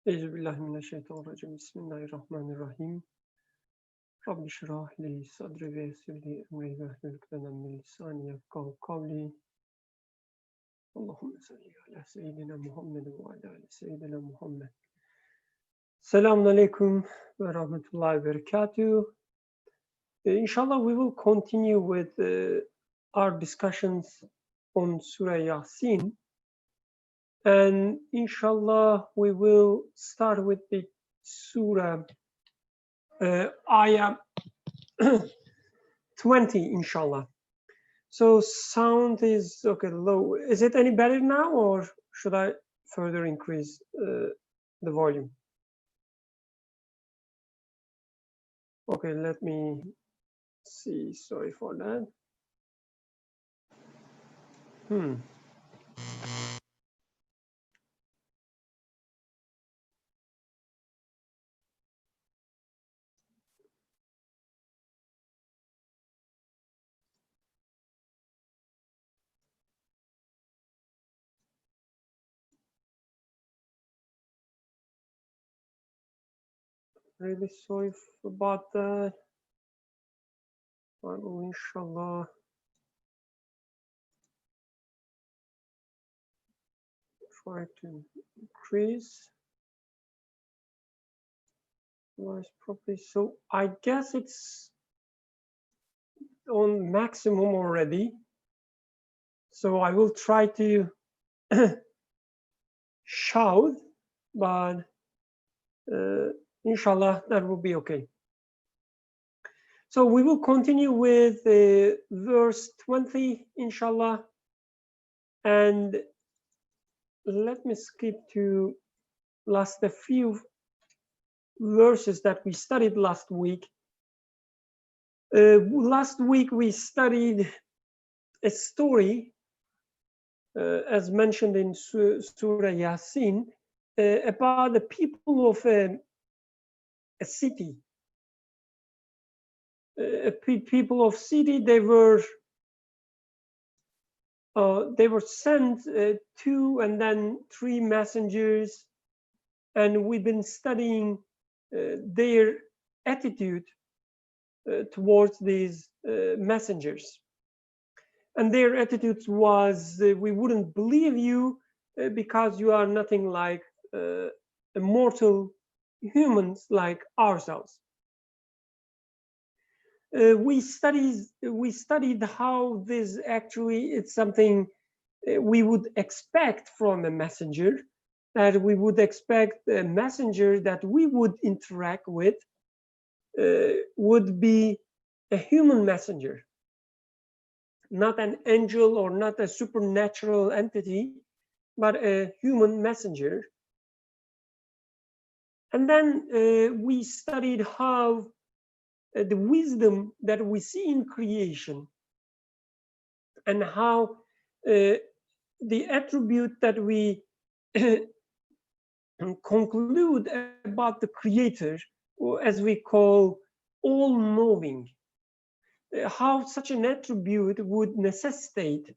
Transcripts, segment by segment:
Euzubillahimineşşeytanirracim. Bismillahirrahmanirrahim. Rabbi şrah li sadri ve yessir li emri ve hlul ukdeten min lisani yefkahu kavli. Allahümme salli ala seyyidina Muhammed ve ala ali seyyidina Muhammed. Selamun aleyküm ve rahmetullahi ve berekatuhu. Inshallah, we will continue with our discussions on Surah Yasin. And inshallah, we will start with the Surah Ayah 20, inshallah. So sound is okay, low. Is it any better now, or should I further increase the volume? Okay, let me see. Sorry for that. Really sorry about that. I will inshallah try to increase voice properly. So I guess it's on maximum already. So I will try to shout, but inshallah that will be okay. So we will continue with verse 20, inshallah. And let me skip to a few verses that we studied last week. Last week we studied a story, as mentioned in Surah Yasin, about the people of a city. People of city, they were sent 2 and then 3 messengers, and we've been studying their attitude towards these messengers. And their attitude was, we wouldn't believe you because you are nothing like mortal humans like ourselves. We studied how this actually it's something we would expect from a messenger, that we would expect a messenger that we would interact with would be a human messenger, not an angel or not a supernatural entity, but a human messenger. And then we studied how the wisdom that we see in creation and how the attribute that we conclude about the creator, or as we call all-knowing, how such an attribute would necessitate,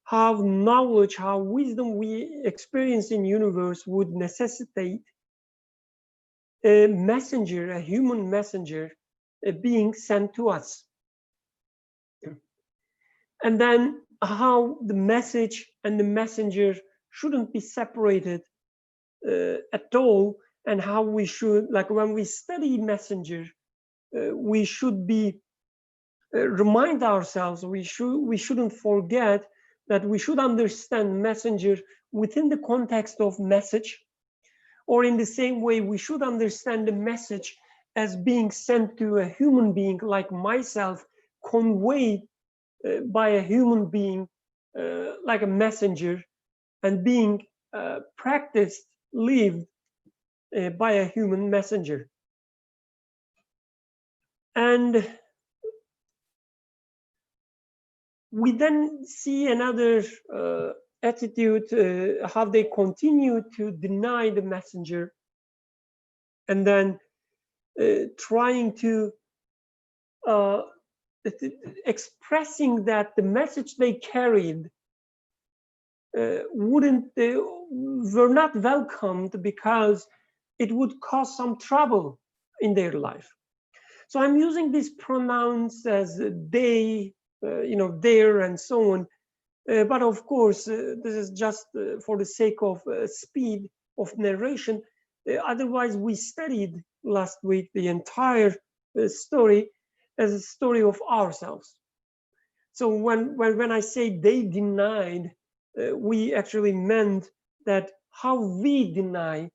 how knowledge, how wisdom we experience in universe would necessitate a messenger, a human messenger, being sent to us. And then how the message and the messenger shouldn't be separated at all, and how we should, like when we study messenger, we should be remind ourselves, we shouldn't forget that we should understand messenger within the context of message, or in the same way we should understand the message as being sent to a human being like myself, conveyed by a human being like a messenger, and being practiced, lived by a human messenger. And we then see another attitude, how they continue to deny the messenger, and then trying to expressing that the message they carried were not welcomed because it would cause some trouble in their life. So I'm using these pronouns as they, their, and so on. But of course, this is just for the sake of speed of narration. Otherwise, we studied last week the entire story as a story of ourselves. So when I say they denied, we actually meant that how we deny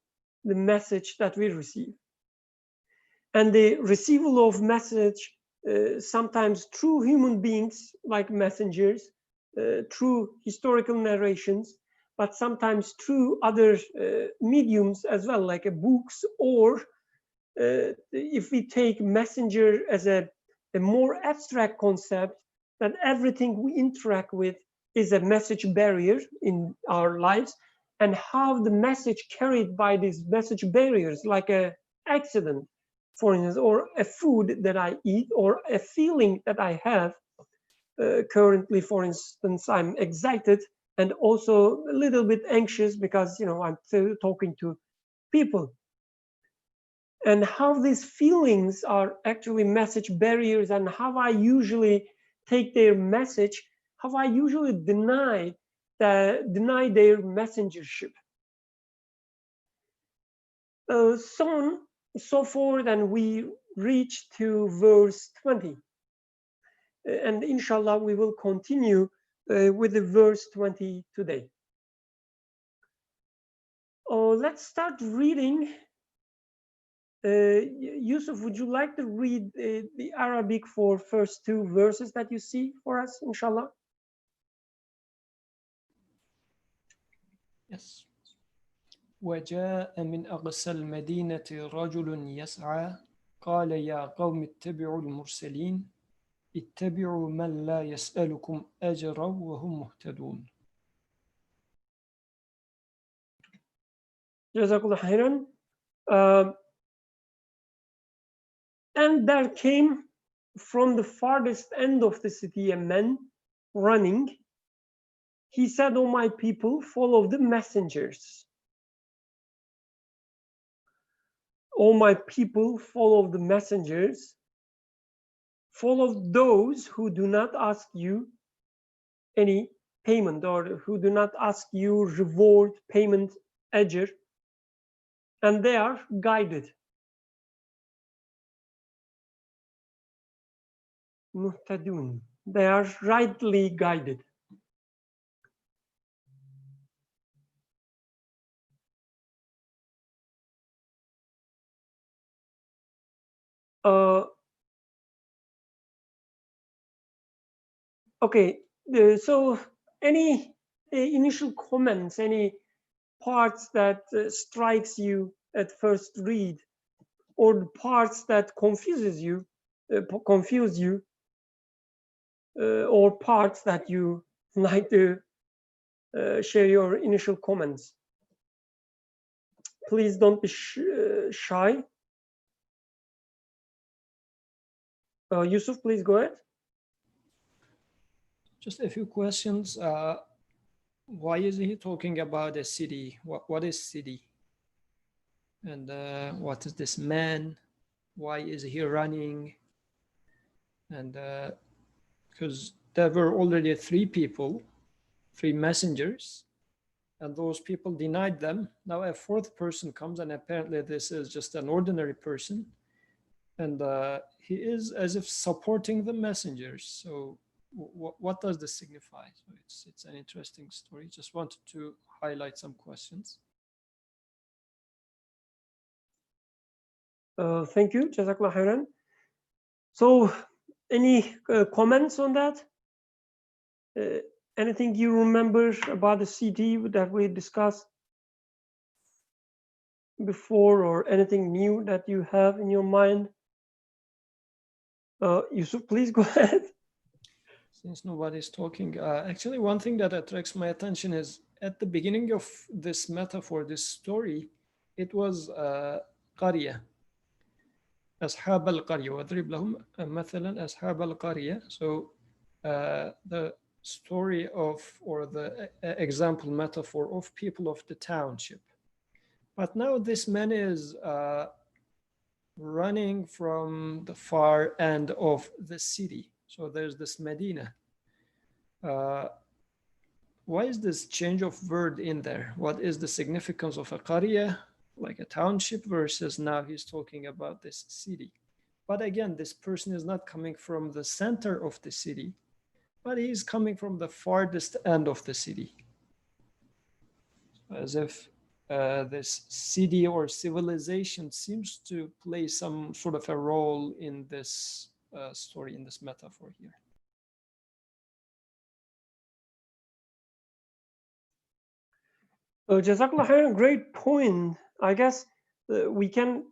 the message that we receive. And the receival of message, sometimes through human beings like messengers, through historical narrations, but sometimes through other mediums as well, like books, or if we take messenger as a more abstract concept, that everything we interact with is a message barrier in our lives, and how the message carried by these message barriers, like a accident, for instance, or a food that I eat, or a feeling that I have. Currently, for instance, I'm excited and also a little bit anxious because I'm still talking to people. And how these feelings are actually message barriers, and how I usually take their message, how I usually deny their messengership. So forth, and we reach to verse 20. And inshallah, we will continue with the verse 20 today. Let's start reading. Yusuf, would you like to read the Arabic for first two verses that you see for us, inshallah? Yes. وجاء من أقصى المدينة رجل يسعى قال يا قوم اتبعوا المرسلين اتبعوا من لا يسألكم أجرا وهم مهتدون. Jazakallah khairan. And there came from the farthest end of the city a man running. He said, "O my people, follow the messengers. O my people, follow the messengers. Follow those who do not ask you any payment, or who do not ask you reward, payment, ajr, and they are guided." Muhtadun. They are rightly guided. Okay, so any initial comments, any parts that strikes you at first read, or the parts that confuse you, or parts that you like to share your initial comments? Please don't be shy. Yusuf, please go ahead. Just a few questions. Why is he talking about a city? What is city? And what is this man? Why is he running? And because there were already three messengers, and those people denied them. Now a fourth person comes, and apparently this is just an ordinary person, and he is as if supporting the messengers. So what does this signify? So it's an interesting story. Just wanted to highlight some questions. Thank you, Jazakallah khairan. So, any comments on that? Anything you remember about the city that we discussed before, or anything new that you have in your mind? Yusuf, please go ahead. Since nobody's talking, actually one thing that attracts my attention is at the beginning of this metaphor, this story, it was قرية. أصحاب القرية واضرب لهم مثلا أصحاب القرية. So the story of, or the example metaphor of people of the township. But now this man is running from the far end of the city. So there's this Medina. Why is this change of word in there? What is the significance of a qarya, like a township, versus now he's talking about this city? But again, this person is not coming from the center of the city, but he's coming from the farthest end of the city. As if this city or civilization seems to play some sort of a role in this story, in this metaphor here. Jazakallah khair, great point. I guess we can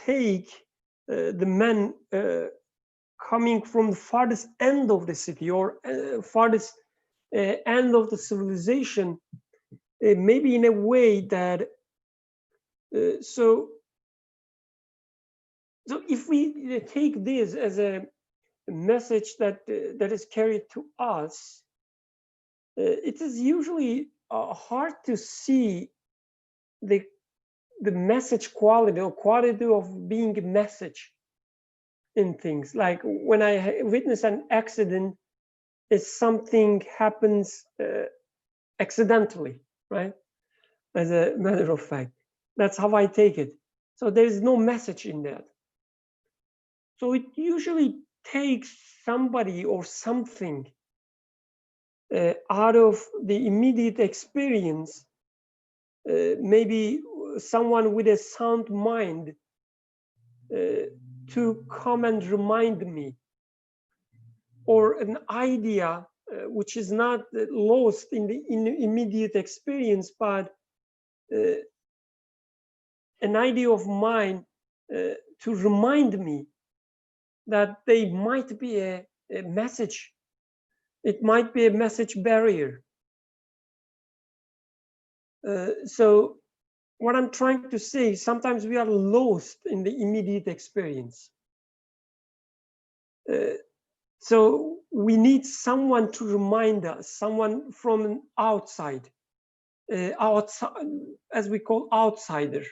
take the men coming from the farthest end of the city or farthest end of the civilization, maybe in a way that so if we take this as a message that that is carried to us, it is usually hard to see the message quality or quality of being a message in things. Like when I witness an accident, is something happens accidentally, right? As a matter of fact, that's how I take it. So there is no message in that. So it usually takes somebody or something out of the immediate experience, maybe someone with a sound mind to come and remind me, or an idea which is not lost in the immediate experience, but an idea of mine to remind me that they might be a message. It might be a message barrier. So what I'm trying to say, sometimes we are lost in the immediate experience. So we need someone to remind us, someone from outside, outside, as we call outsider,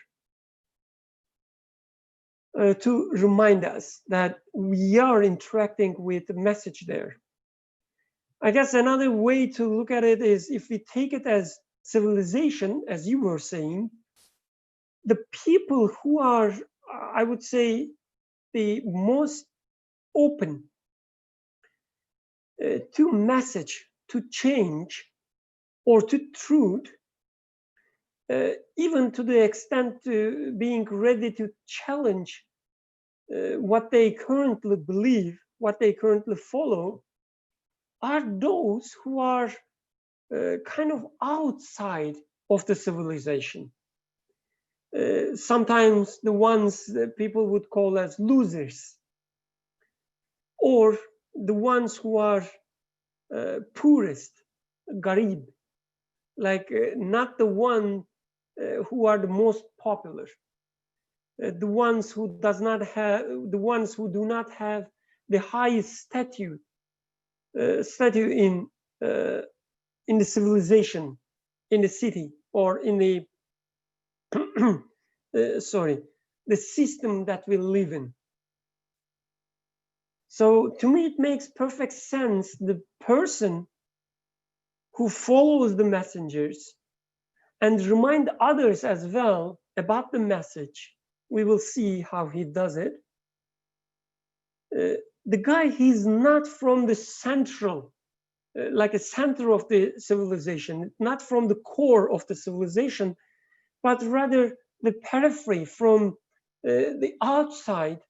to remind us that we are interacting with the message there. I guess another way to look at it is if we take it as civilization, as you were saying, the people who are, I would say, the most open to message, to change, or to truth, even to the extent to being ready to challenge what they currently believe, what they currently follow, are those who are kind of outside of the civilization. Sometimes the ones that people would call as losers, or the ones who are poorest, garib, like not the one who are the most popular, the ones who does not have, the ones who do not have the highest stature in the civilization, in the city, or in the sorry, the system that we live in. So to me, it makes perfect sense. The person who follows the messengers and remind others as well about the message, we will see how he does it. The guy, he's not from the central, like a center of the civilization, not from the core of the civilization, but rather the periphery, from the outside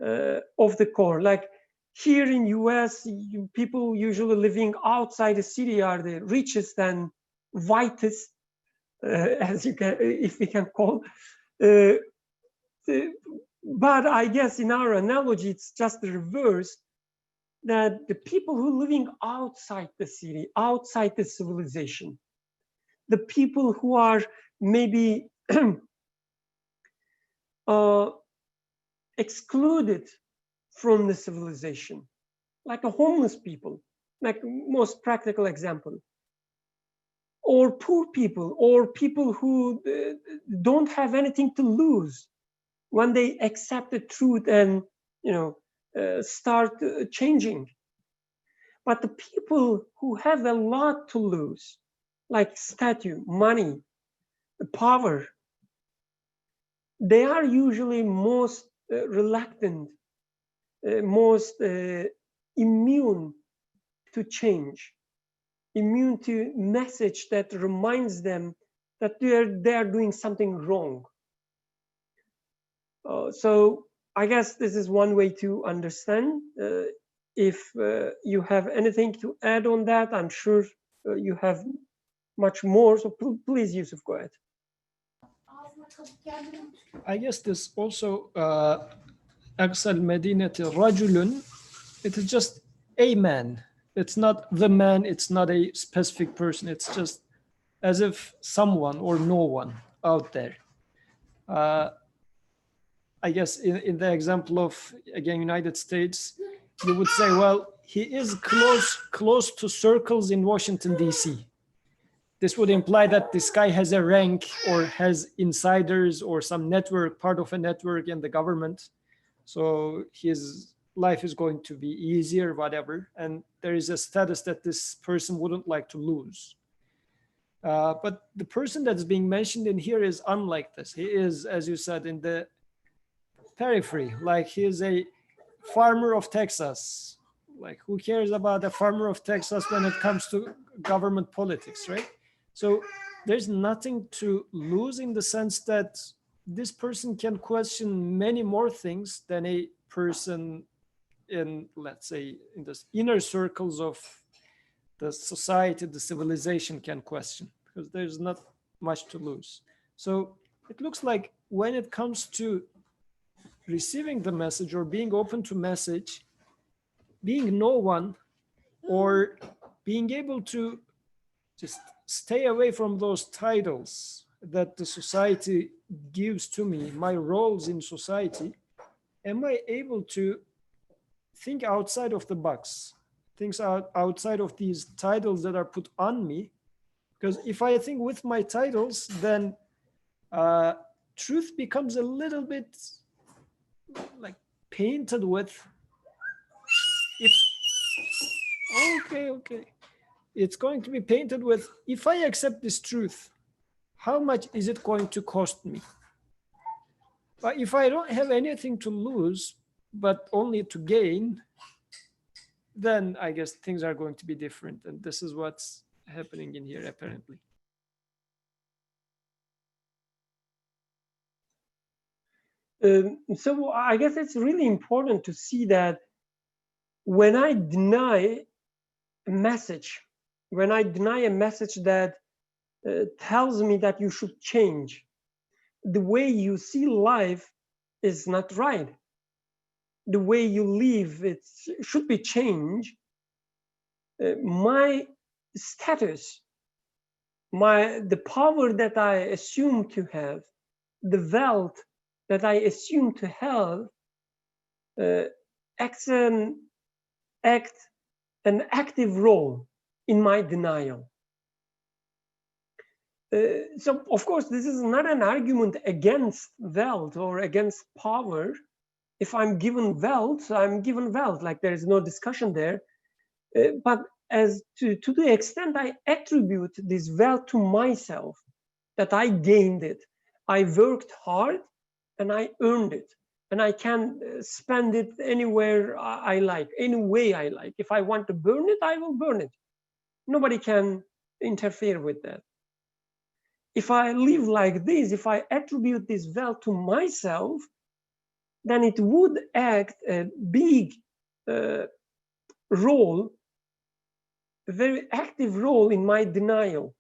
of the core. Like here in US, people usually living outside the city are the richest and whitest, as you can, if we can call. But I guess in our analogy, it's just the reverse, that the people who are living outside the city, outside the civilization, the people who are maybe excluded from the civilization, like a homeless people, like most practical example, or poor people, or people who don't have anything to lose, when they accept the truth and start changing. But the people who have a lot to lose, like status, money, power, they are usually most reluctant, most immune to change, immune to message that reminds them that they are doing something wrong. So I guess this is one way to understand. If you have anything to add on that, I'm sure you have much more. So please, Yusuf, go ahead. I guess this also أقصى المدينة رجل, it is just a man. It's not the man, it's not a specific person. It's just as if someone or no one out there. I guess in the example of, again, United States, you would say, well, he is close to circles in Washington, D.C. This would imply that this guy has a rank or has insiders or some network, part of a network in the government. So his life is going to be easier, whatever. And there is a status that this person wouldn't like to lose. But the person that's being mentioned in here is unlike this. He is, as you said, in the periphery. Like, he is a farmer of Texas. Like, who cares about a farmer of Texas when it comes to government politics, right? So there's nothing to lose in the sense that this person can question many more things than a person in, let's say, in the inner circles of the society, the civilization can question, because there's not much to lose. So it looks like when it comes to receiving the message or being open to message, being no one, or being able to just stay away from those titles that the society gives to me, my roles in society, am I able to think outside of the box, things outside of these titles that are put on me? Because if I think with my titles, then truth becomes a little bit like painted with, okay. It's going to be painted with, if I accept this truth, how much is it going to cost me? But if I don't have anything to lose, but only to gain, then I guess things are going to be different. And this is what's happening in here, apparently. So I guess it's really important to see that when I deny a message, when I deny a message that tells me that you should change, the way you see life is not right. The way you live, it should be changed. My status, the power that I assume to have, the wealth that I assume to have, acts an active role in my denial. So, of course, this is not an argument against wealth or against power. If I'm given wealth, I'm given wealth, like there is no discussion there. But as to the extent I attribute this wealth to myself, that I gained it, I worked hard and I earned it, and I can spend it anywhere I like, any way I like. If I want to burn it, I will burn it. Nobody can interfere with that. If I live like this, if I attribute this wealth to myself, then it would act a big role, a very active role in my denial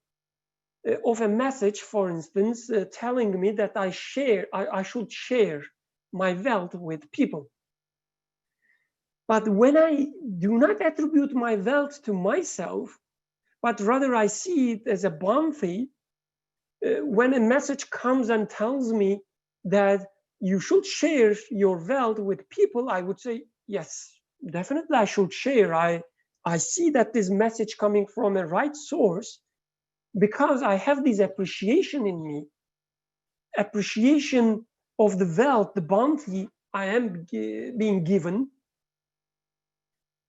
of a message, for instance, telling me that I should share my wealth with people. But when I do not attribute my wealth to myself, but rather I see it as a bounty, when a message comes and tells me that you should share your wealth with people, I would say, yes, definitely I should share. I see that this message coming from a right source, because I have this appreciation in me, appreciation of the wealth, the bounty I am being given,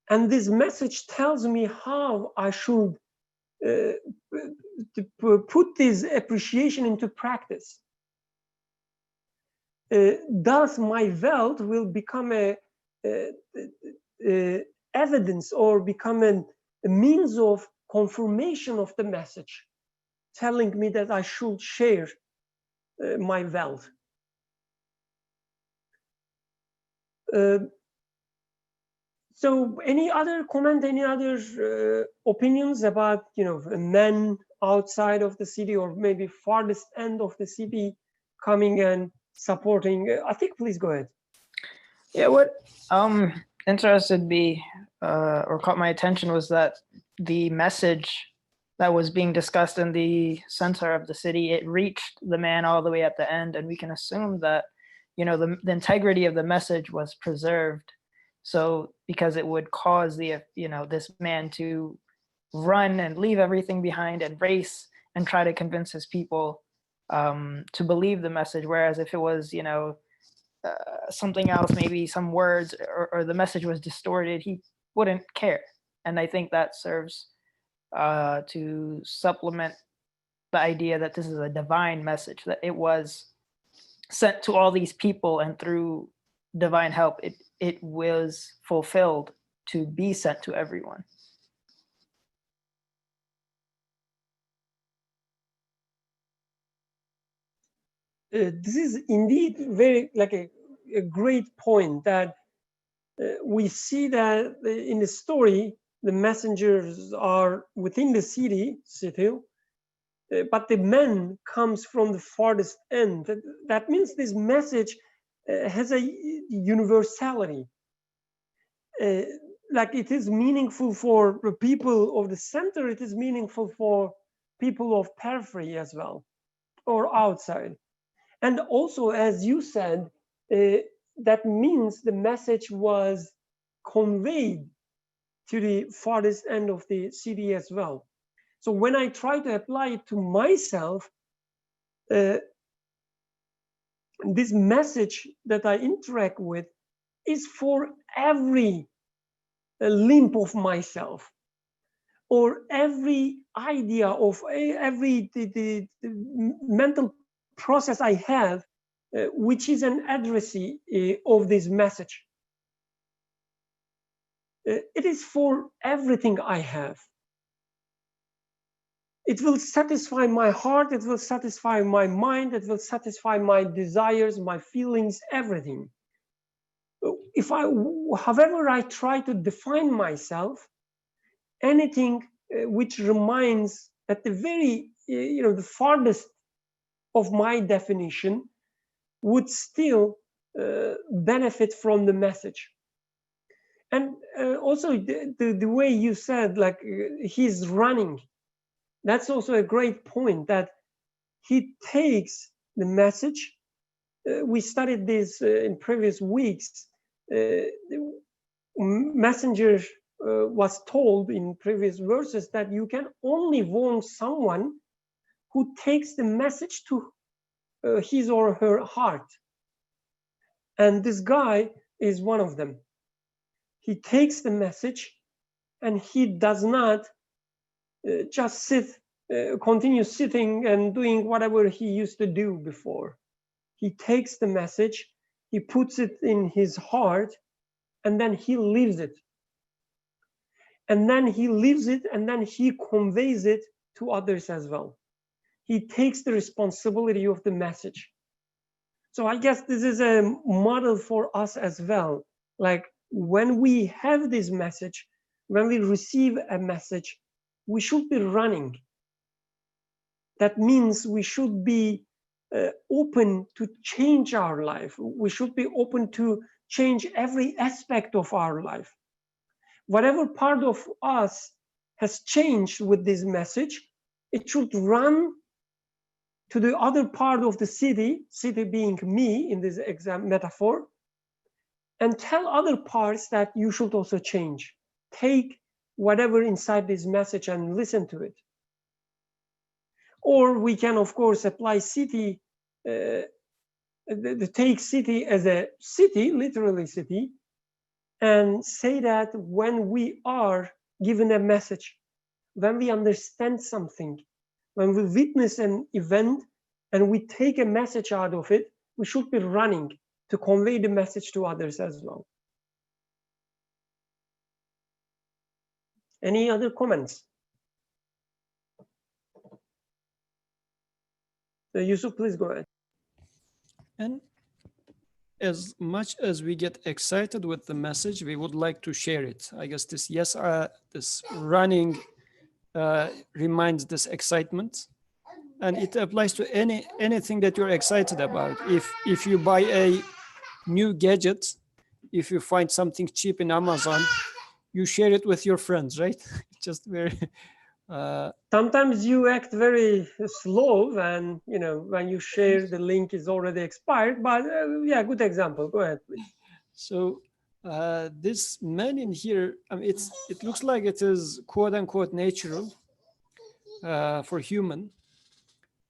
and this message tells me how I should put this appreciation into practice. Thus, my wealth will become a evidence or become a means of confirmation of the message, telling me that I should share my wealth. So any other comment, any other opinions about, men outside of the city or maybe farthest end of the city coming and supporting? I think, please go ahead. Yeah, what interested me or caught my attention was that the message that was being discussed in the center of the city, it reached the man all the way at the end, and we can assume that, the integrity of the message was preserved. So because it would cause this man to run and leave everything behind and race and try to convince his people to believe the message. Whereas if it was, something else, maybe some words or the message was distorted, he wouldn't care. And I think that serves to supplement the idea that this is a divine message, that it was sent to all these people, and through divine help, it was fulfilled to be sent to everyone. This is indeed very a great point, that we see that in the story, the messengers are within the city, but the man comes from the farthest end. That means this message has a universality. Like it is meaningful for the people of the center, it is meaningful for people of periphery as well, or outside. And also, as you said, that means the message was conveyed to the farthest end of the city as well. So when I try to apply it to myself, this message that I interact with is for every limb of myself, or every idea of every the mental process I have, which is an addressee of this message. It is for everything I have. It will satisfy my heart, it will satisfy my mind, it will satisfy my desires, my feelings, everything. However I try to define myself, anything which remains at the very, the farthest of my definition would still benefit from the message. And also the way you said, like he's running, that's also a great point, that he takes the message. We studied this in previous weeks. Messenger was told in previous verses that you can only warn someone who takes the message to his or her heart. And this guy is one of them. He takes the message and he does not just continue sitting and doing whatever he used to do before. He takes the message, he puts it in his heart, and then he lives it. And then he lives it, and then he conveys it to others as well. He takes the responsibility of the message. So I guess this is a model for us as well. Like when we have this message, when we receive a message, we should be running. That means we should be open to change our life. We should be open to change every aspect of our life. Whatever part of us has changed with this message, it should run to the other part of the city being me in this metaphor, and tell other parts that you should also change. Take whatever inside this message and listen to it. Or we can, of course, apply city, take city as a city, literally city, and say that when we are given a message, when we understand something, when we witness an event and we take a message out of it, we should be running to convey the message to others as well. Any other comments? Yusuf, please go ahead. And as much as we get excited with the message, we would like to share it. I guess this this running reminds this excitement, and it applies to anything that you're excited about. If you buy a new gadget, if you find something cheap in Amazon, you share it with your friends, right? Just very. Sometimes you act very slow, and when you share, the link is already expired. But yeah, good example. Go ahead, please. So this man in here, I mean, it looks like it is quote unquote natural for human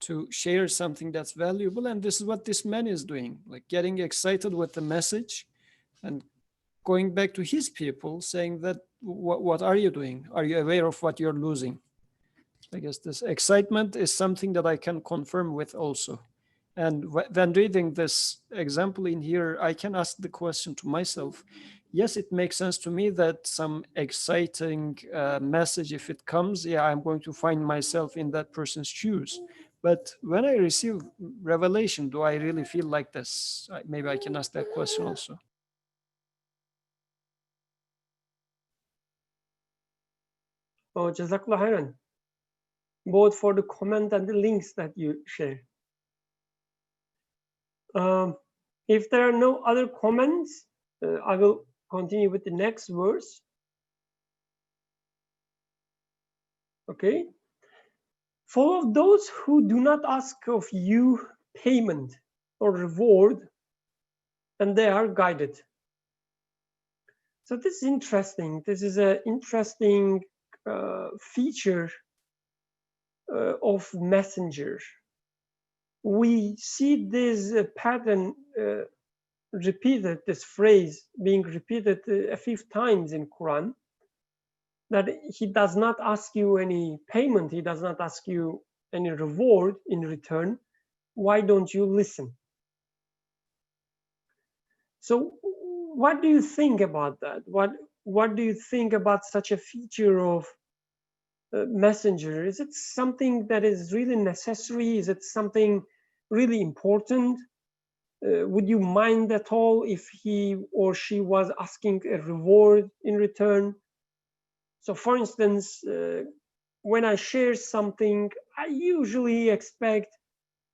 to share something that's valuable, and this is what this man is doing, like getting excited with the message and going back to his people saying that what are you doing? Are you aware of what you're losing? I guess this excitement is something that I can confirm with also. And when reading this example in here, I can ask the question to myself. Yes, it makes sense to me that some exciting message, if it comes, yeah, I'm going to find myself in that person's shoes. But when I receive revelation, do I really feel like this? Maybe I can ask that question also. Oh, Jazakallah khairan, both for the comment and the links that you share. If there are no other comments, I will continue with the next verse. Okay. For of those who do not ask of you payment or reward, and they are guided. So this is interesting. This is an interesting feature of messenger. We see this pattern repeated, this phrase being repeated a few times in Quran, that he does not ask you any payment, he does not ask you any reward in return. Why don't you listen? So what do you think about that? What do you think about such a feature of messenger? Is it something that is really necessary? Is it something really important? Would you mind at all if he or she was asking a reward in return? So for instance, when I share something, I usually expect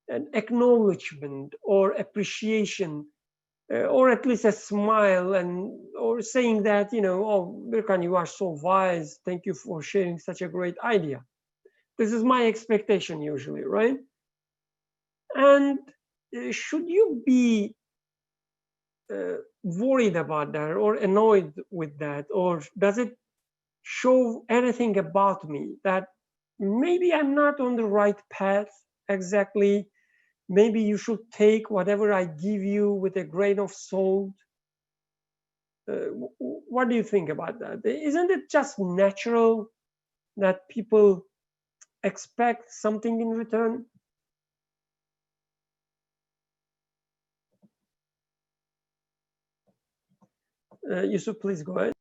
an acknowledgement or appreciation, or at least a smile, and or saying that, oh, Birkan, you are so wise. Thank you for sharing such a great idea. This is my expectation usually, right? And should you be worried about that or annoyed with that, or does it show anything about me that maybe I'm not on the right path exactly? Maybe you should take whatever I give you with a grain of salt. What do you think about that? Isn't it just natural that people expect something in return? Yusuf, please go ahead.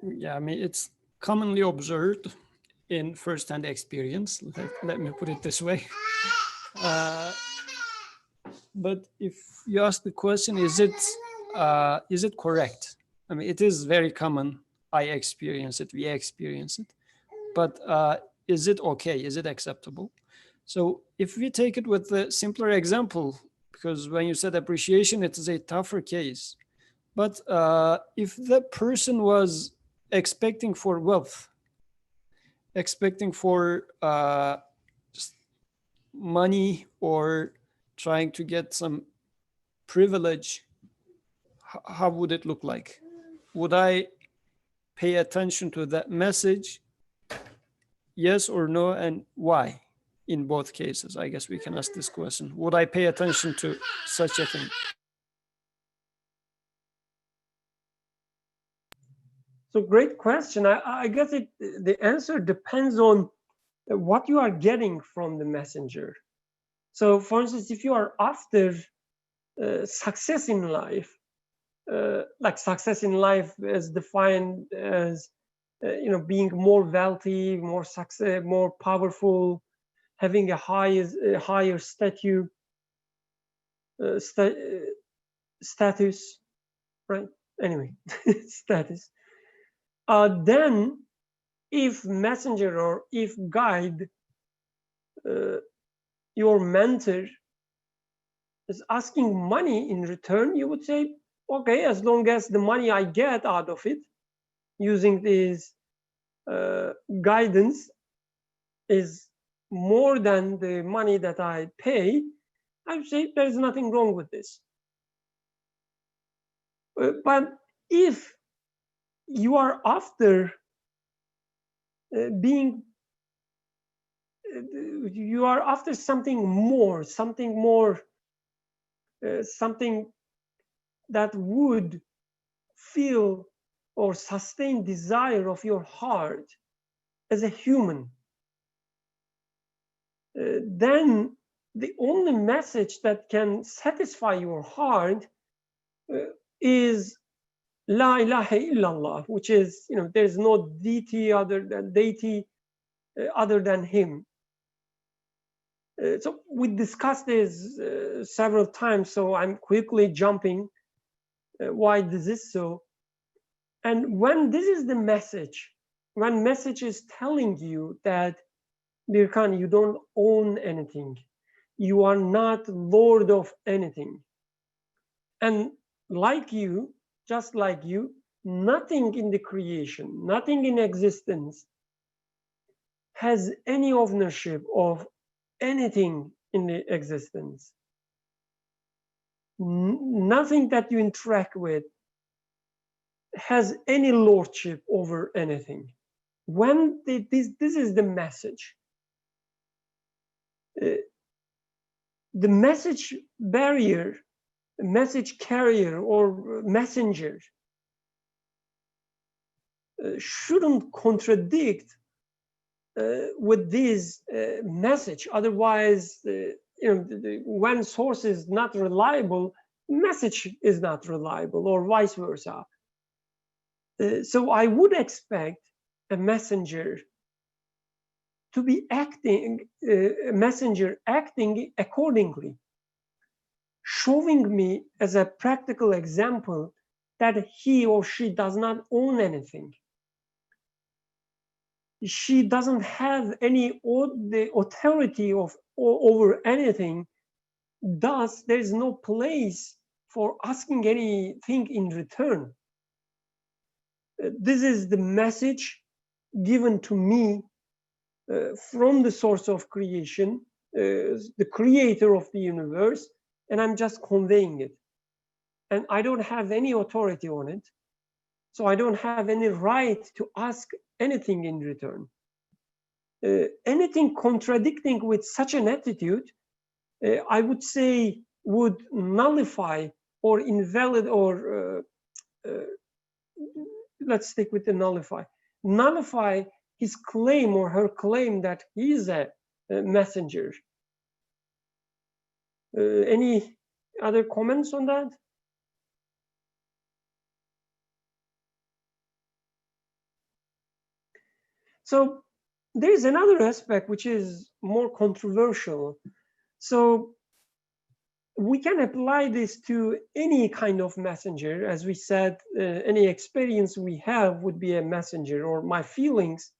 Yeah, I mean, it's commonly observed in first-hand experience. Let me put it this way. But if you ask the question, is it correct? I mean, it is very common. I experience it. We experience it. But is it okay? Is it acceptable? So if we take it with the simpler example, because when you said appreciation, it is a tougher case. But if the person was expecting for wealth, expecting for just money, or trying to get some privilege, how would it look like? Would I pay attention to that message yes or no, and why in both cases? I guess we can ask this question. Would I pay attention to such a thing? So great question. I guess the answer depends on what you are getting from the messenger. So for instance, if you are after success in life, like success in life as defined as being more wealthy, more success, more powerful, having a higher status, right? Anyway, status. Then, if messenger or if guide, your mentor is asking money in return, you would say, okay, as long as the money I get out of it using this guidance is more than the money that I pay, I would say there is nothing wrong with this. But if you are after you are after something more, something that would fill or sustain desire of your heart as a human, then the only message that can satisfy your heart is La ilaha illallah, which is, there's no deity other than him. So we discussed this several times, so I'm quickly jumping why this is so. And when this is the message, when message is telling you that, Birkan, you don't own anything, you are not lord of anything, and just like you, nothing in the creation, nothing in existence has any ownership of anything in the existence. Nothing that you interact with has any lordship over anything. When this is the message. The message barrier, message carrier, or messenger shouldn't contradict with this message. Otherwise, when source is not reliable, message is not reliable, or vice versa. So I would expect a messenger to be acting accordingly, showing me as a practical example that he or she does not own anything. She doesn't have any the authority over anything. Thus, there is no place for asking anything in return. This is the message given to me from the source of creation, the creator of the universe, and I'm just conveying it. And I don't have any authority on it. So I don't have any right to ask anything in return. Anything contradicting with such an attitude, I would say, would nullify or invalid, or let's stick with the nullify his claim or her claim that he is a messenger. Any other comments on that? So there is another aspect which is more controversial. So we can apply this to any kind of messenger. As we said, any experience we have would be a messenger, or my feelings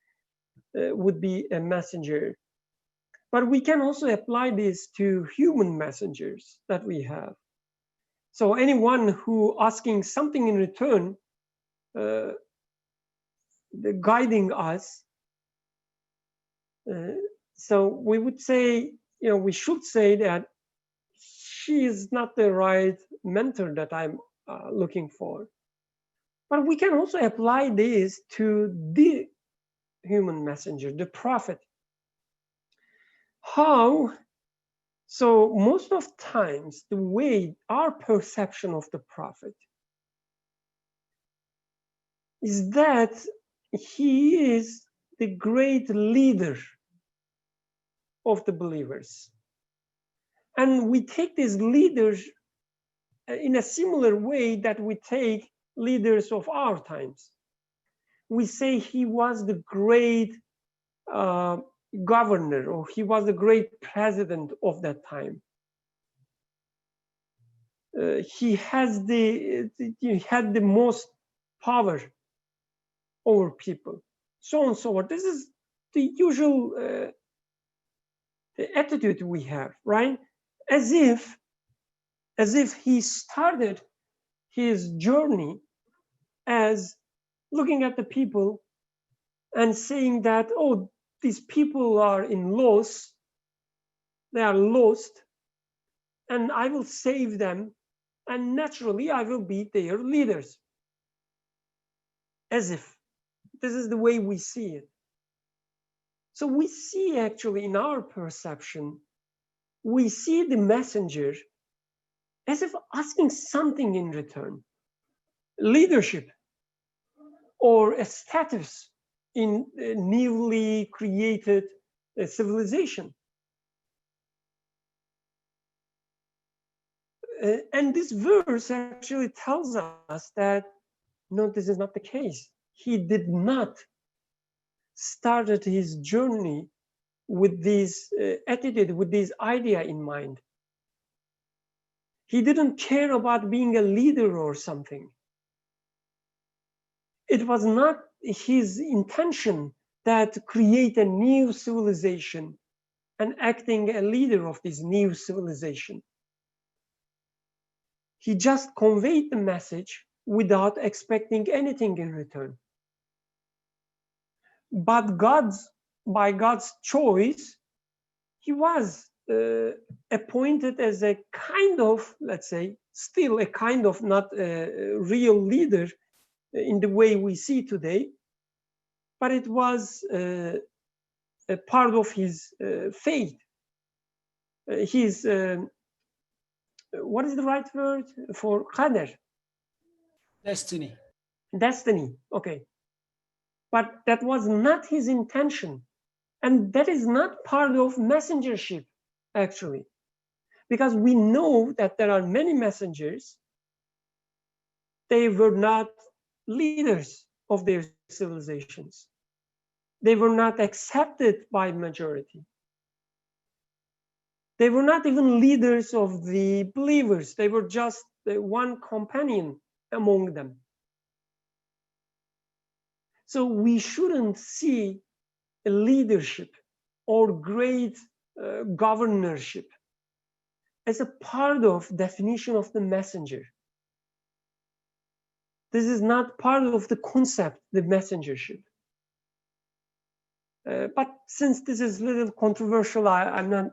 would be a messenger. But we can also apply this to human messengers that we have. So anyone who asking something in return, guiding us. So we would say, we should say that she is not the right mentor that I'm looking for. But we can also apply this to human messenger, the prophet. How? So most of times, the way our perception of the prophet is that he is the great leader of the believers. And we take these leaders in a similar way that we take leaders of our times. We say he was the great governor, or he was the great president of that time. He had the most power over people, so on and so forth. This is the usual the attitude we have, right? As if he started his journey as looking at the people and saying that, oh, these people are in loss, they are lost, and I will save them, and naturally I will be their leaders. As if this is the way we see it. So we see actually in our perception, we see the messenger as if asking something in return. Leadership or a status in a newly created civilization. And this verse actually tells us that, no, this is not the case. He did not started his journey with this attitude, with this idea in mind. He didn't care about being a leader or something. It was not his intention that to create a new civilization and acting a leader of this new civilization. He just conveyed the message without expecting anything in return. But by God's choice, he was appointed as a kind of, let's say, still a kind of not a real leader in the way we see today, but it was a part of his faith. His, what is the right word for qadr? Destiny. Destiny, okay. But that was not his intention. And that is not part of messengership, actually. Because we know that there are many messengers, they were not leaders of their civilizations. They were not accepted by majority. They were not even leaders of the believers. They were just one companion among them. So we shouldn't see a leadership or great governorship as a part of definition of the messenger. This is not part of the concept, the messengership. But since this is a little controversial, I'm not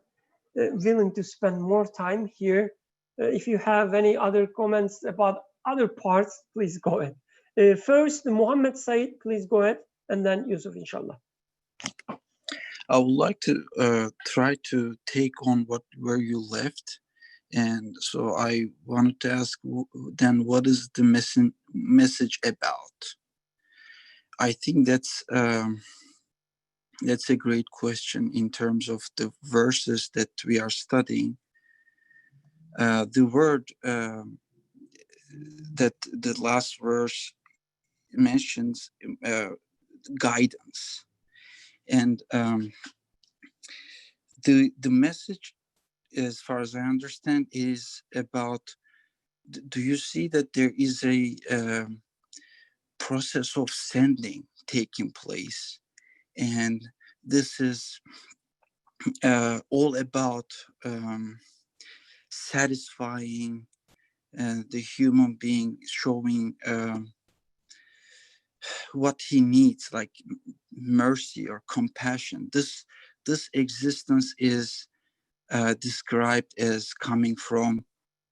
willing to spend more time here. If you have any other comments about other parts, please go ahead. First, Mohammed Said, please go ahead, and then Yusuf, inshallah. I would like to try to take on where you left. And so I wanted to ask then, what is the message about? I think that's a great question in terms of the verses that we are studying. The word that the last verse mentions, guidance. And the message, as far as I understand, is about, do you see that there is a process of sending taking place? And this is all about satisfying the human being, showing what he needs, like mercy or compassion. This existence is described as coming from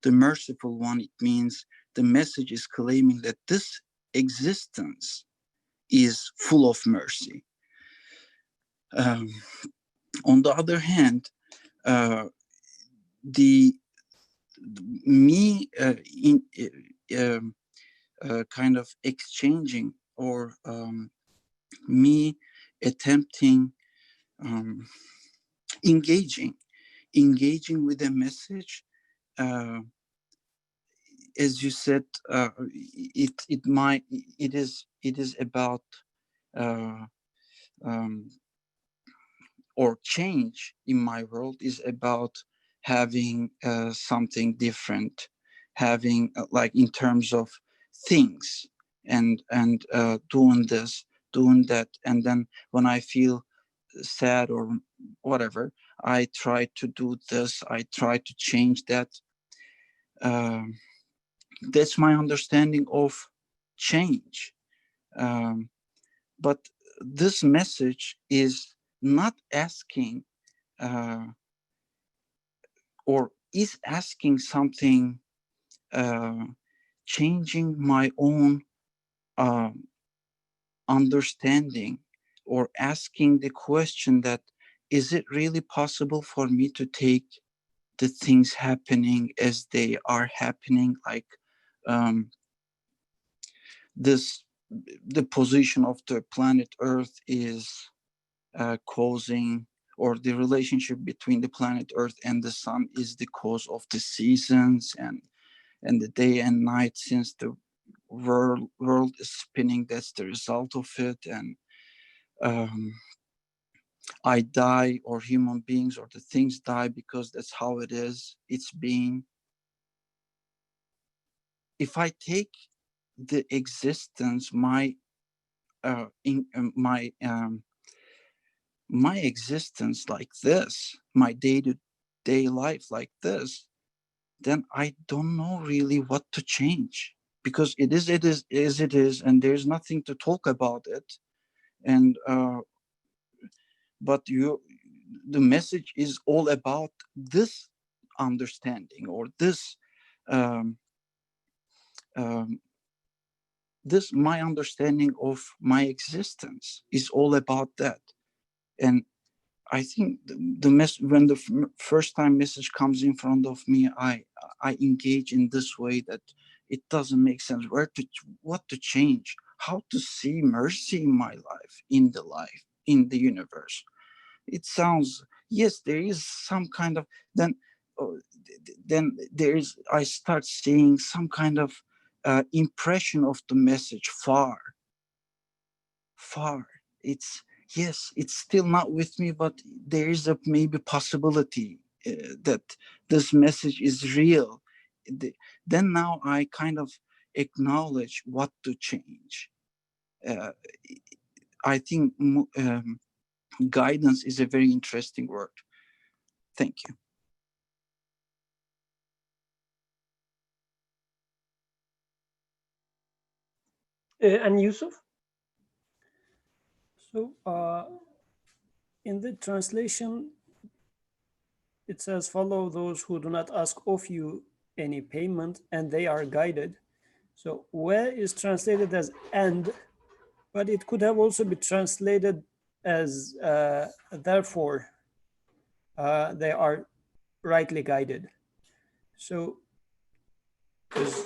the merciful one. It means the message is claiming that this existence is full of mercy. Um, on the other hand, the me kind of exchanging or me attempting engaging with a message, as you said, it is about or change in my world is about having something different, having like in terms of things, and doing this, doing that, and then when I feel sad or whatever, I try to do this, I try to change that. That's my understanding of change. But this message is not asking or is asking something, changing my own understanding, or asking the question that, is it really possible for me to take the things happening as they are happening, like the position of the planet Earth is causing, or the relationship between the planet Earth and the sun is the cause of the seasons and the day and night, since the world is spinning, that's the result of it. And I die, or human beings or the things die, because that's how it is, it's being. If I take the existence, my my existence like this, my day-to-day life like this, then I don't know really what to change, because it is as it is, and there's nothing to talk about it. And but the message is all about this understanding, or this this my understanding of my existence is all about that. And I think when the first time message comes in front of me, I engage in this way, that it doesn't make sense what to change, how to see mercy in my life, in the universe. It sounds, yes, there is some kind of, then there is, I start seeing some kind of impression of the message far. It's, yes, it's still not with me, but there is a maybe possibility that this message is real. Then now I kind of acknowledge what to change. I think guidance is a very interesting word. Thank you. And Yusuf? So in the translation, it says, follow those who do not ask of you any payment, and they are guided. So where is translated as and, but it could have also been translated as therefore they are rightly guided. So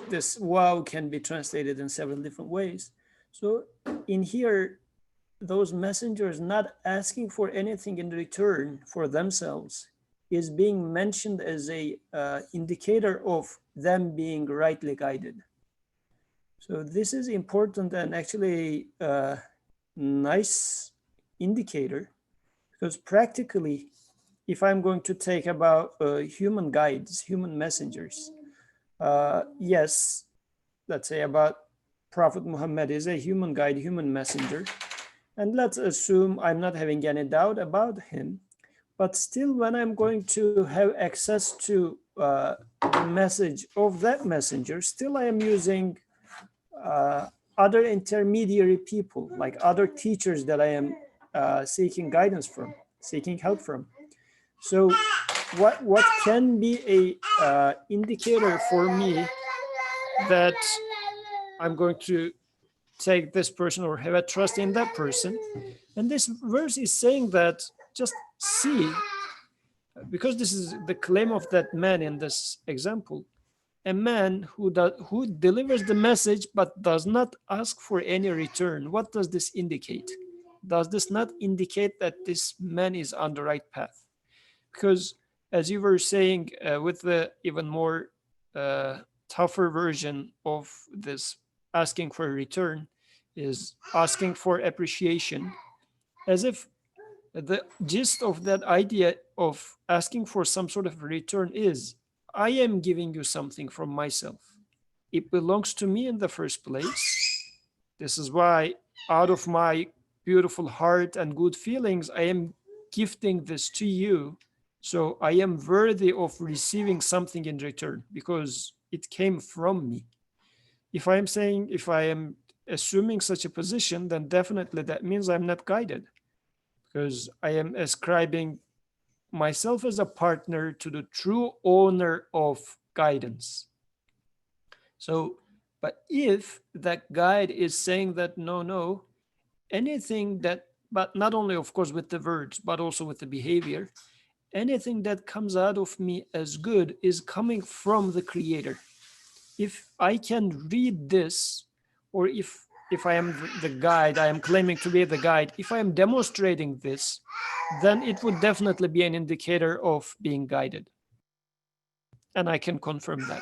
this wow can be translated in several different ways. So in here, those messengers not asking for anything in return for themselves is being mentioned as a indicator of them being rightly guided. So this is important and actually a nice indicator, because practically, if I'm going to take about human guides, human messengers, yes, let's say about Prophet Muhammad is a human guide, human messenger. And let's assume I'm not having any doubt about him, but still when I'm going to have access to the message of that messenger, still I am using other intermediary people, like other teachers that I am seeking guidance from, seeking help from. So what can be a indicator for me that I'm going to take this person or have a trust in that person. And this verse is saying that just see, because this is the claim of that man in this example, a man who delivers the message but does not ask for any return. What does this indicate? Does this not indicate that this man is on the right path? Because as you were saying, with the even more tougher version of this asking for a return is asking for appreciation, as if the gist of that idea of asking for some sort of return is, I am giving you something from myself. It belongs to me in the first place. This is why out of my beautiful heart and good feelings, I am gifting this to you. So I am worthy of receiving something in return because it came from me. If I am assuming such a position, then definitely that means I'm not guided, because I am ascribing myself as a partner to the true owner of guidance. So, but if that guide is saying that no, anything that, but not only of course with the words, but also with the behavior, anything that comes out of me as good is coming from the Creator. If I can read this, or if I am the guide, I am claiming to be the guide, if I am demonstrating this, then it would definitely be an indicator of being guided. And I can confirm that.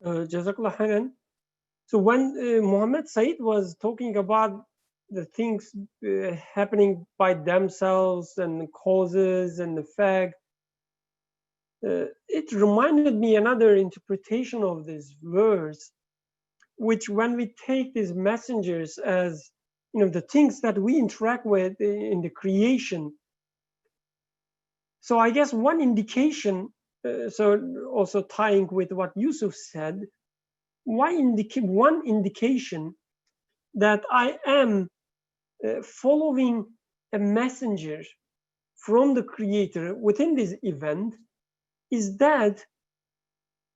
Jazakallah khairan. So when Muhammad Said was talking about the things happening by themselves and the causes and the fact, it reminded me another interpretation of this verse, which when we take these messengers as, the things that we interact with in the creation. So I guess one indication, so also tying with what Yusuf said, one indication that I am following a messenger from the Creator within this event is that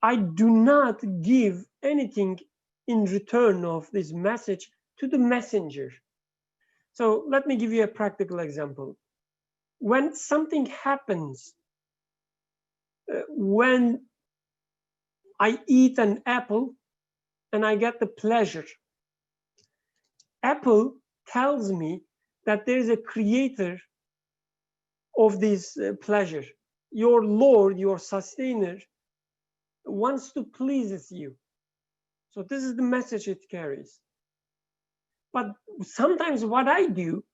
I do not give anything in return of this message to the messenger. So let me give you a practical example. When something happens, when I eat an apple and I get the pleasure, apple tells me that there is a creator of this pleasure. Your Lord, your sustainer, wants to please you. So this is the message it carries. But sometimes what I do,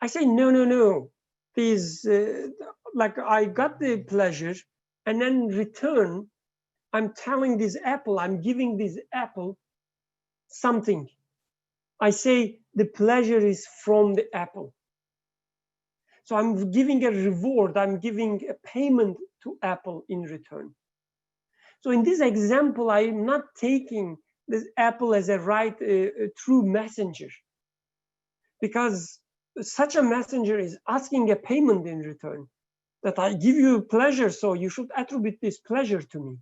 I say, no. Please, like I got the pleasure, and then return, I'm telling this apple, I'm giving this apple something. I say the pleasure is from the apple. So I'm giving a reward, I'm giving a payment to Apple in return. So in this example, I am not taking this Apple as a true messenger, because such a messenger is asking a payment in return, that I give you pleasure, so you should attribute this pleasure to me.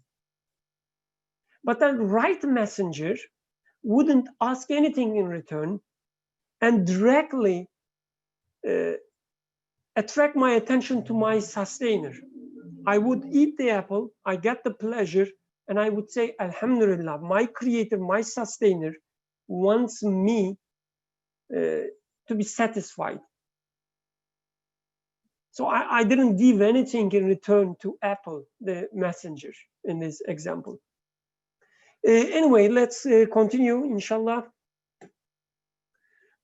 But that right messenger wouldn't ask anything in return and directly attract my attention to my sustainer. I would eat the apple, I get the pleasure, and I would say, Alhamdulillah, my creator, my sustainer wants me to be satisfied. So I didn't give anything in return to Apple, the messenger, in this example. Anyway, let's continue, inshallah.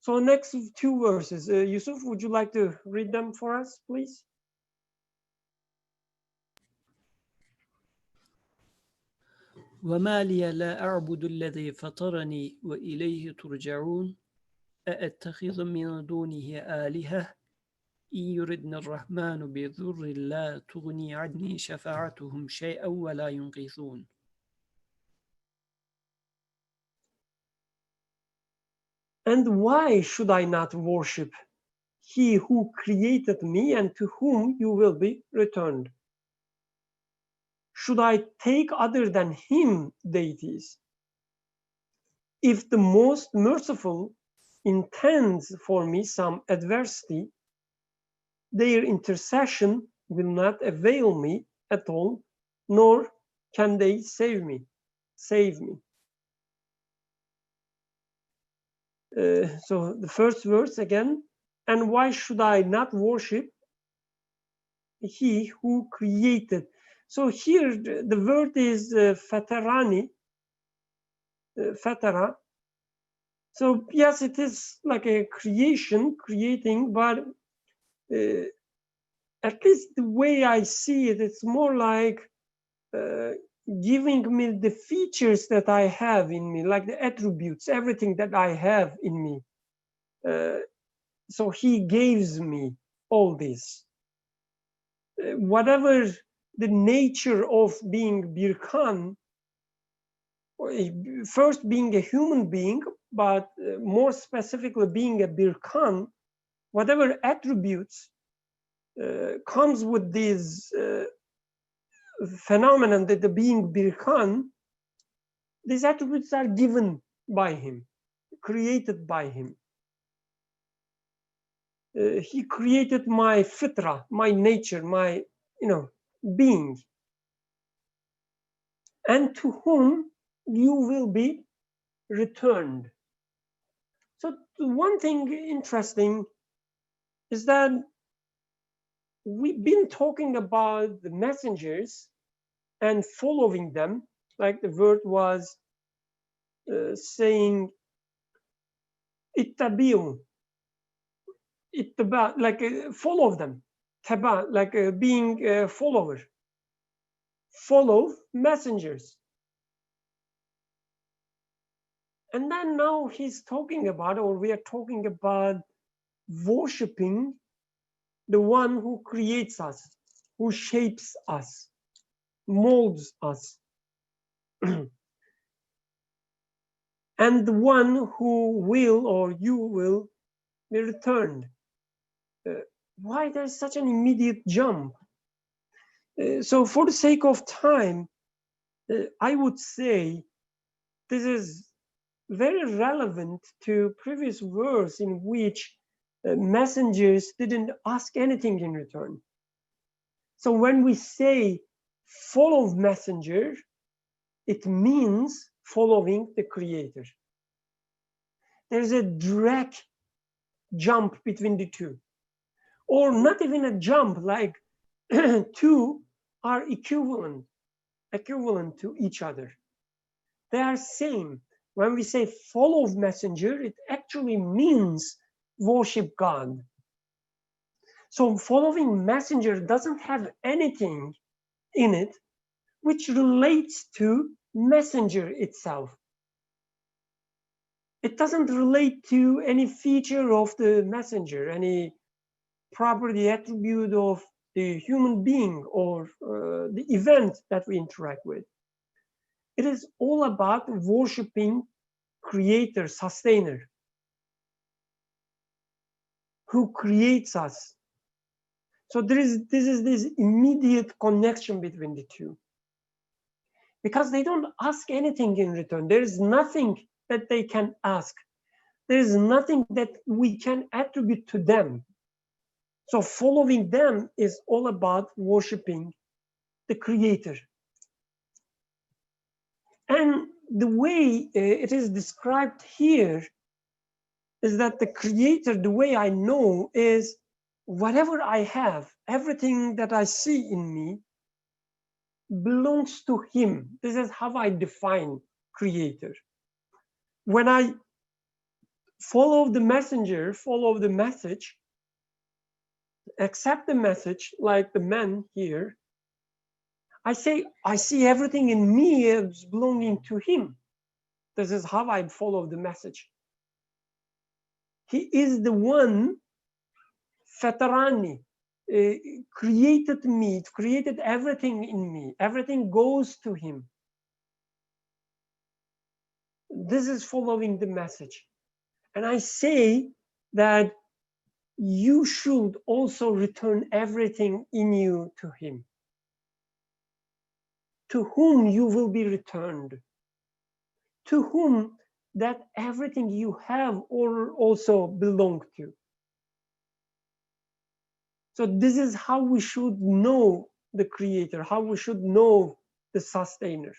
So next two verses, Yusuf, would you like to read them for us, please? وما لي لا أعبد الذي فطرني وإليه ترجعون أأتخذ من دونه آلهة إن يردني الرحمن بضر لا تغني عني شفاعتهم شيئا ولا ينقذون. And why should I not worship He who created me and to whom you will be returned? Should I take other than Him deities if the most merciful intends for me some adversity, their intercession will not avail me at all, nor can they save me. So the first verse again, and why should I not worship he who created? So here the word is fatarani, fatara. So yes, it is like a creating, but at least the way I see it, it's more like giving me the features that I have in me, like the attributes, everything that I have in me. So he gives me all this. Whatever the nature of being Birkan, first being a human being, but more specifically being a Birkan, whatever attributes comes with this phenomenon that the being Birkan, these attributes are given by him, created by him. He created my fitra, my nature, my being. And to whom you will be returned. So one thing interesting is that we've been talking about the messengers and following them, like the word was saying ittabi'u, ittaba, like follow them, taba, like being a follower, follow messengers. And then now he's talking about, or we are talking about, worshiping the one who creates us, who shapes us, molds us, and the one who will, or you will, be returned. Why there's such an immediate jump? So for the sake of time, I would say this is very relevant to previous verse in which messengers didn't ask anything in return. So when we say follow messenger, it means following the creator. There's a direct jump between the two, or not even a jump, like two are equivalent to each other. They are same. When we say follow messenger, it actually means worship God. So following messenger doesn't have anything in it which relates to messenger itself. It doesn't relate to any feature of the messenger, any property, attribute of the human being, or the event that we interact with. It is all about worshiping creator, sustainer, who creates us. So this is this immediate connection between the two. Because they don't ask anything in return. There is nothing that they can ask. There is nothing that we can attribute to them. So following them is all about worshiping the creator. And the way it is described here is that the creator, the way I know, is whatever I have, everything that I see in me belongs to him. This is how I define creator. When I follow the messenger, follow the message, accept the message, like the man here, I say, I see everything in me as belonging to him. This is how I follow the message. He is the one, Fatarani, created me, created everything in me. Everything goes to him. This is following the message. And I say that you should also return everything in you to him, to whom you will be returned, to whom that everything you have or also belong to. So this is how we should know the creator, how we should know the sustainer.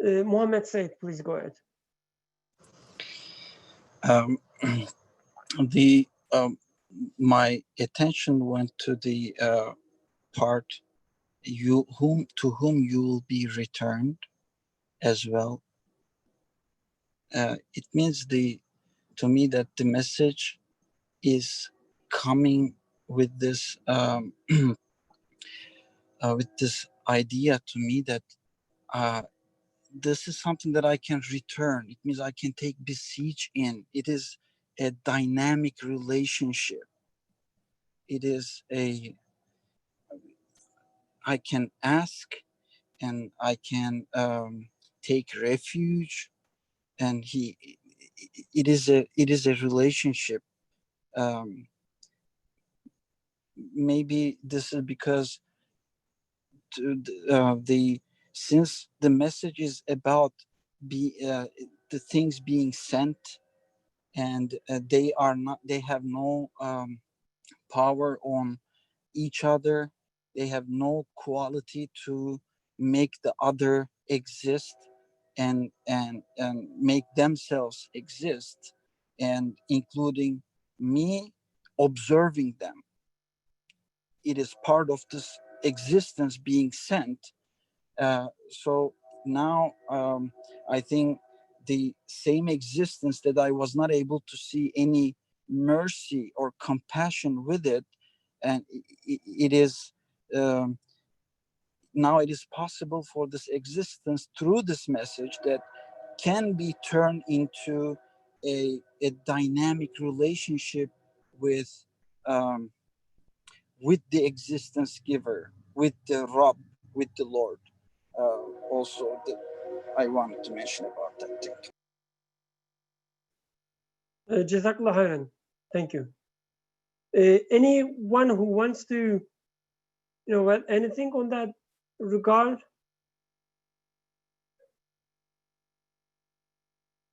Mohammed Said, please go ahead. Um, my attention went to the part to whom you will be returned as well. It means to me that the message is coming with this with this idea to me that this is something that I can return. It means I can take besiege in. It is a dynamic relationship. It is I can ask and I can take refuge, and it is a relationship. Maybe this is because since the message is about the things being sent, and they have no power on each other. They have no quality to make the other exist and make themselves exist, and including me observing them. It is part of this existence being sent. So now I think the same existence that I was not able to see any mercy or compassion with it, and it is now it is possible for this existence through this message that can be turned into a dynamic relationship with the existence giver, with the Rabb, with the Lord. Also, I wanted to mention about that thing. Jazakallah khairan. Thank you. Anyone who wants to, anything on that regard?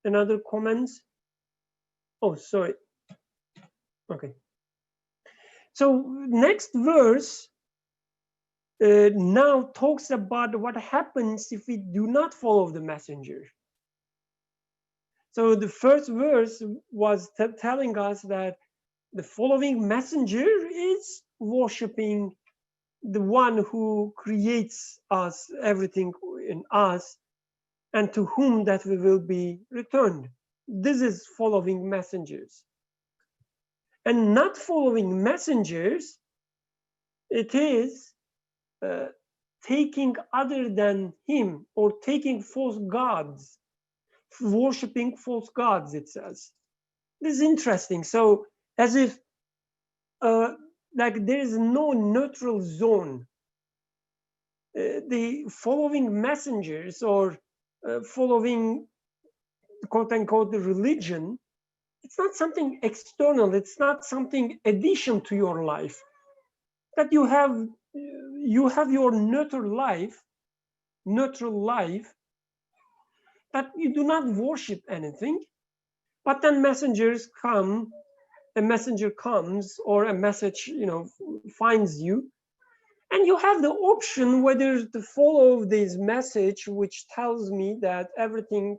Another comments? Oh, sorry. Okay. So next verse now talks about what happens if we do not follow the messenger. So the first verse was telling us that the following messenger is worshiping the one who creates us, everything in us, and to whom that we will be returned. This is following messengers. And not following messengers, it is taking other than him, or taking false gods, worshipping false gods, it says. This is interesting. So as if like there is no neutral zone. The following messengers, or following quote unquote the religion, it's not something external, it's not something addition to your life. That you have your neutral life, that you do not worship anything, but then messengers come, a messenger comes, or a message finds you, and you have the option whether to follow this message, which tells me that everything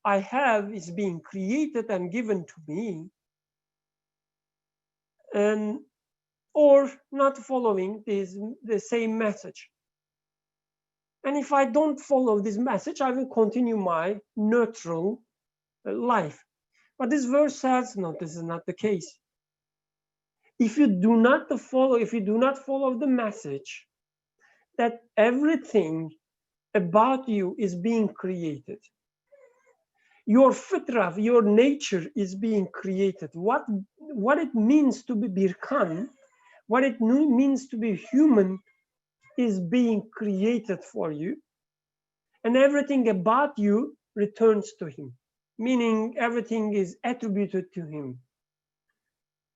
I have is being created and given to me, or not following the same message. And if I don't follow this message, I will continue my neutral life. But this verse says, no, this is not the case. If you do not follow the message that everything about you is being created, your fitra, your nature is being created. What it means to be birkan, what it means to be human, is being created for you, and everything about you returns to him, meaning everything is attributed to him.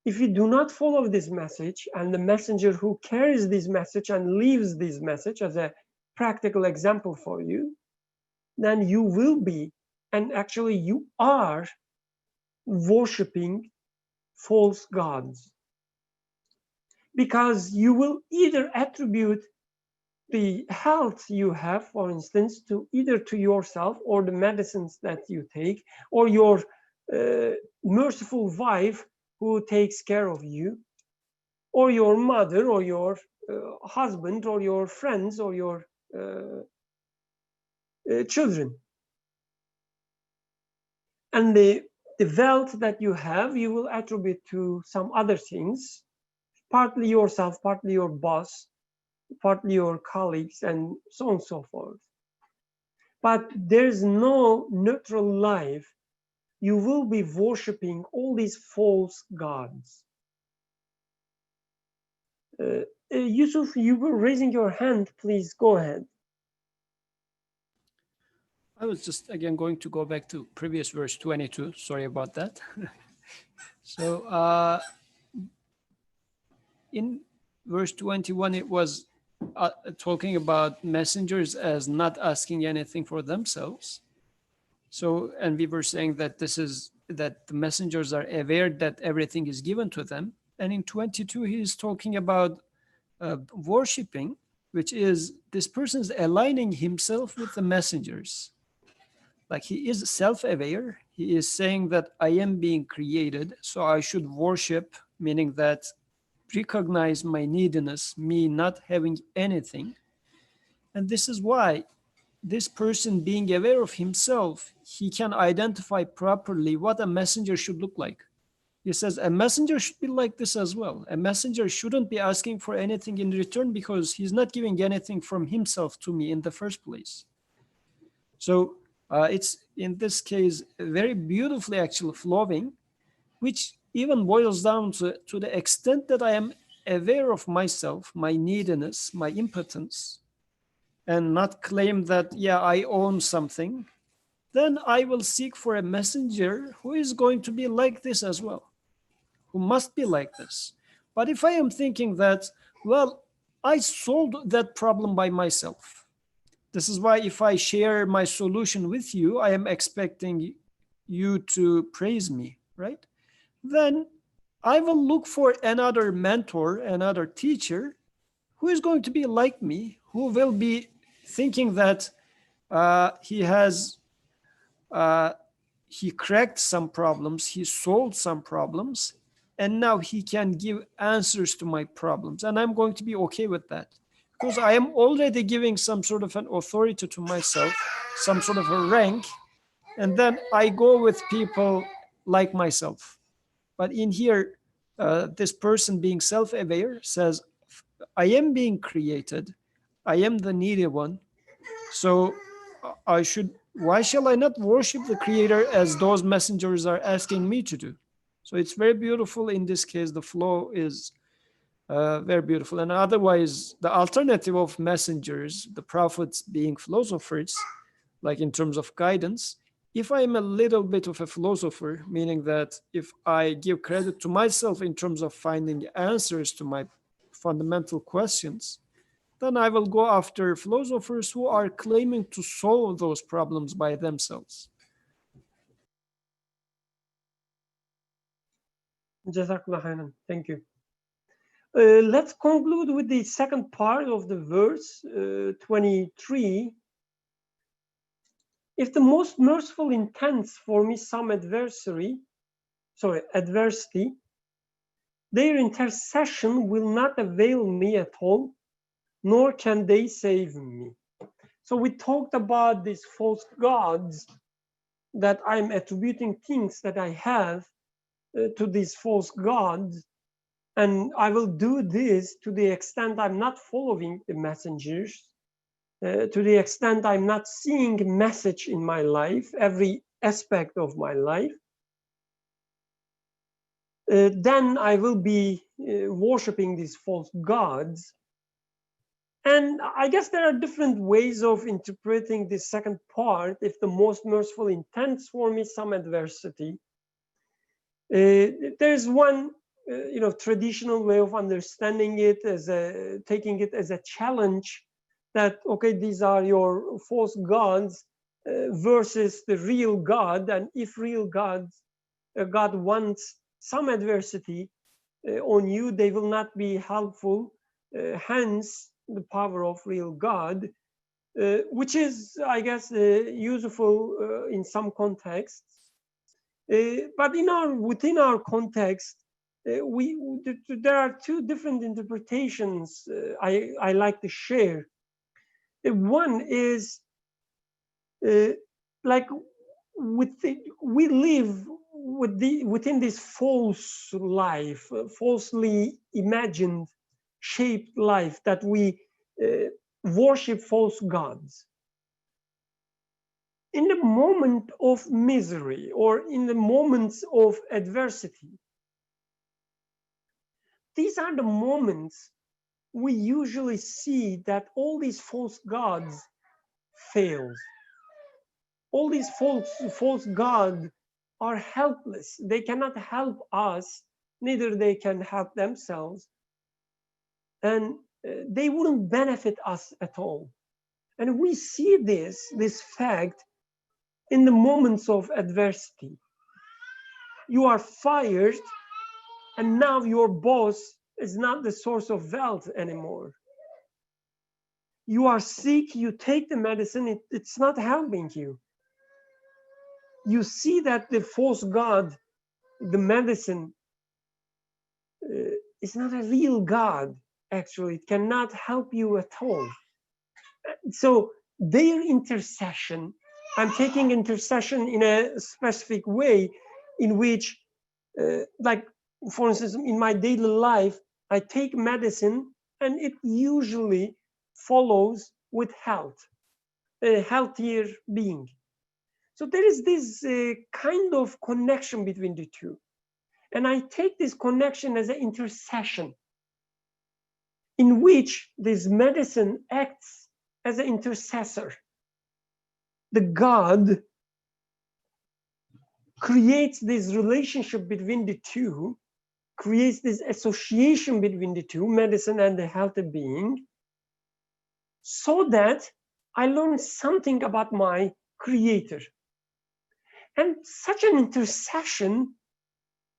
If you do not follow this message, and the messenger who carries this message and leaves this message as a practical example for you, then you will be, and actually you are, worshiping false gods. Because you will either attribute the health you have, for instance, to either to yourself or the medicines that you take, or your merciful wife who takes care of you, or your mother, or your husband, or your friends, or your children. And the wealth that you have, you will attribute to some other things, partly yourself, partly your boss, partly your colleagues, and so on and so forth. But there's no neutral life. You will be worshiping all these false gods. Yusuf, you were raising your hand. Please go ahead. I was just again going to go back to previous verse 22. Sorry about that. So in verse 21, it was talking about messengers as not asking anything for themselves. So, and we were saying that that the messengers are aware that everything is given to them. And in 22, he is talking about worshiping, which is this person's aligning himself with the messengers. Like he is self-aware. He is saying that I am being created, so I should worship, meaning that recognize my neediness, me not having anything. And this is why this person being aware of himself, he can identify properly what a messenger should look like. He says a messenger should be like this as well. A messenger shouldn't be asking for anything in return because he's not giving anything from himself to me in the first place. So it's in this case very beautifully actually flowing, which even boils down to the extent that I am aware of myself, my neediness, my impotence, and not claim that, yeah, I own something, then I will seek for a messenger who is going to be like this as well, who must be like this. But if I am thinking that, well, I solved that problem by myself, this is why if I share my solution with you, I am expecting you to praise me, right? Then I will look for another mentor, another teacher who is going to be like me, who will be thinking that he cracked some problems, he solved some problems, and now he can give answers to my problems. And I'm going to be okay with that because I am already giving some sort of an authority to myself, some sort of a rank, and then I go with people like myself. But in here, this person being self-aware says, I am being created, I am the needy one, so why shall I not worship the creator as those messengers are asking me to do? So it's very beautiful in this case. The flow is very beautiful. And otherwise, the alternative of messengers, the prophets being philosophers, like in terms of guidance, if I'm a little bit of a philosopher, meaning that if I give credit to myself in terms of finding answers to my fundamental questions, then I will go after philosophers who are claiming to solve those problems by themselves. Jazakallah khairan. Thank you. Let's conclude with the second part of the verse 23. If the most merciful intends for me some adversity, their intercession will not avail me at all, nor can they save me. So we talked about these false gods, that I'm attributing things that I have to these false gods. And I will do this to the extent I'm not following the messengers, to the extent I'm not seeing a message in my life, every aspect of my life. Then I will be worshiping these false gods. And I guess there are different ways of interpreting this second part. If the most merciful intends for me some adversity, there's one traditional way of understanding it as taking it as a challenge that, okay, these are your false gods, versus the real God. And if real God wants some adversity on you, they will not be helpful. Hence, the power of real God, which is, I guess, useful in some contexts. But within our context, there are two different interpretations I like to share. One is like we live within this false life, falsely imagined, shaped life, that we worship false gods. In the moment of misery or in the moments of adversity, these are the moments we usually see that all these false gods fail. All these false gods are helpless. They cannot help us, neither they can help themselves, and they wouldn't benefit us at all. And we see this fact in the moments of adversity. You are fired, and now your boss is not the source of wealth anymore. You are sick, you take the medicine, it's not helping you. You see that the false god, the medicine, is not a real god, actually. It cannot help you at all. So their intercession, I'm taking intercession in a specific way, in which, like, for instance, in my daily life, I take medicine and it usually follows with health, a healthier being. So there is this kind of connection between the two. And I take this connection as an intercession, in which this medicine acts as an intercessor. The God creates this relationship between the two, creates this association between the two, medicine and the healthy being, so that I learn something about my creator. And such an intercession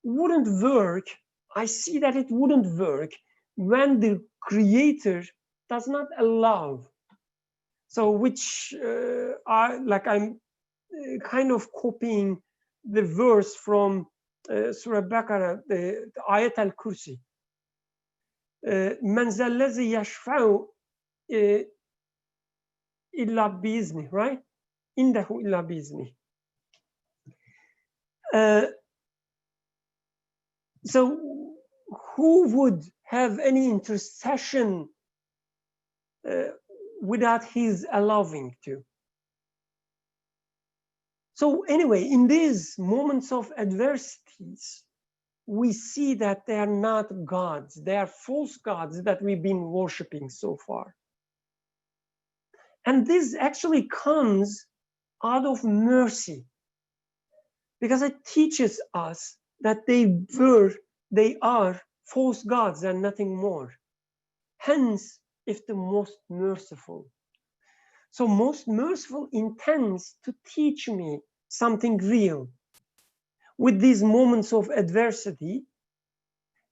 wouldn't work. I see that it wouldn't work when the creator does not allow. So which I'm kind of copying the verse from Surah Baqarah, the Ayat al-Kursi. من ذا الذي يشفع إلا بإذنه, right? إنه إلا بإذنه. So who would have any intercession without his allowing to? So anyway, in these moments of adversities, we see that they are not gods. They are false gods that we've been worshiping so far. And this actually comes out of mercy, because it teaches us that they are false gods and nothing more. Hence, it's the most merciful. So most merciful intends to teach me something real with these moments of adversity.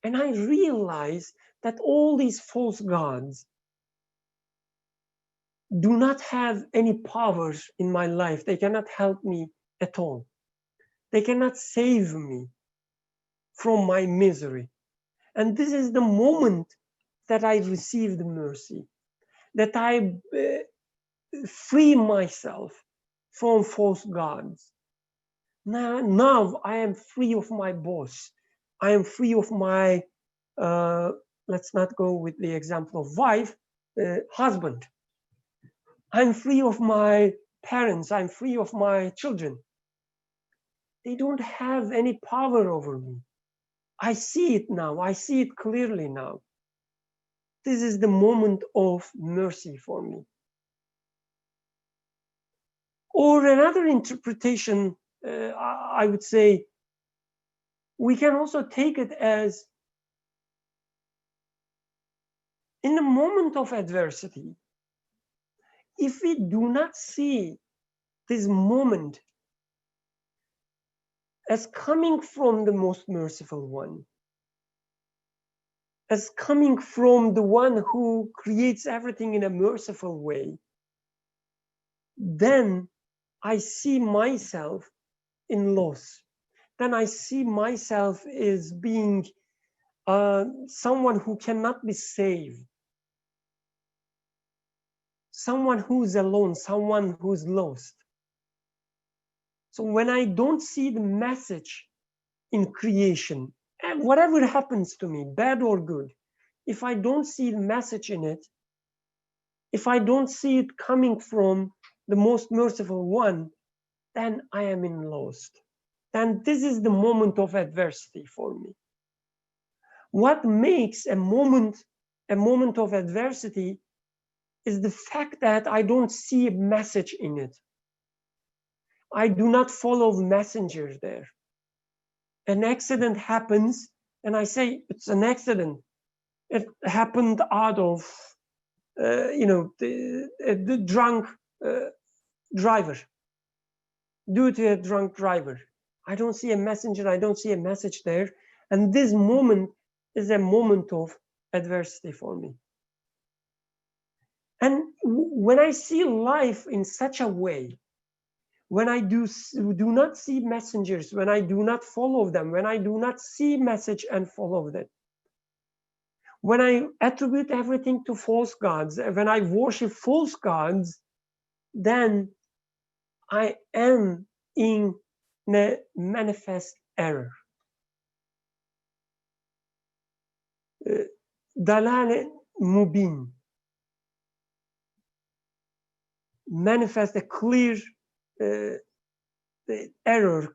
And I realize that all these false gods do not have any powers in my life. They cannot help me at all. They cannot save me from my misery. And this is the moment that I received mercy, that I free myself from false gods. Now I am free of my boss. I am free of my, let's not go with the example of wife, husband. I'm free of my parents. I'm free of my children. They don't have any power over me. I see it now. I see it clearly now. This is the moment of mercy for me. Or another interpretation, I would say, we can also take it as, in the moment of adversity, if we do not see this moment as coming from the most merciful one, as coming from the one who creates everything in a merciful way, then I see myself in loss. Then I see myself as being someone who cannot be saved, someone who's alone, someone who's lost. So when I don't see the message in creation, and whatever happens to me, bad or good, if I don't see the message in it, if I don't see it coming from the most merciful one, then I am in lost. Then this is the moment of adversity for me. What makes a moment of adversity is the fact that I don't see a message in it. I do not follow the messenger there. An accident happens and I say it's an accident. It happened out of the drunk driver, due to a drunk driver. I don't see a messenger, I don't see a message there. And this moment is a moment of adversity for me. And when I see life in such a way, when I do not see messengers, when I do not follow them, when I do not see message and follow them, when I attribute everything to false gods, when I worship false gods, then I am in a manifest error. Dalal mubin, manifest a clear error,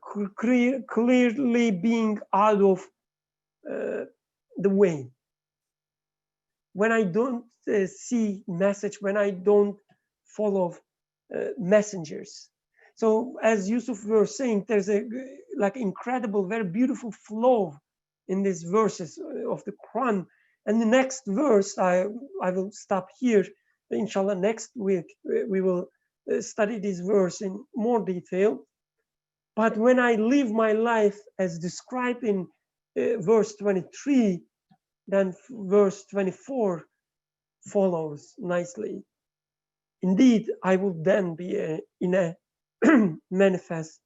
clearly being out of the way. When I don't see message, when I don't follow messengers. So as Yusuf was saying, there's a like incredible, very beautiful flow in these verses of the Quran. And the next verse, I will stop here. Inshallah, next week we will study this verse in more detail. But when I live my life as described in verse 23, then verse 24 follows nicely. Indeed, I will then be in a manifest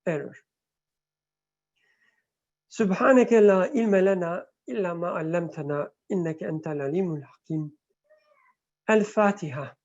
error. سبحانك لا علم لنا إلا ما علمتنا إنك أنت العليم الحكيم. الفاتحة.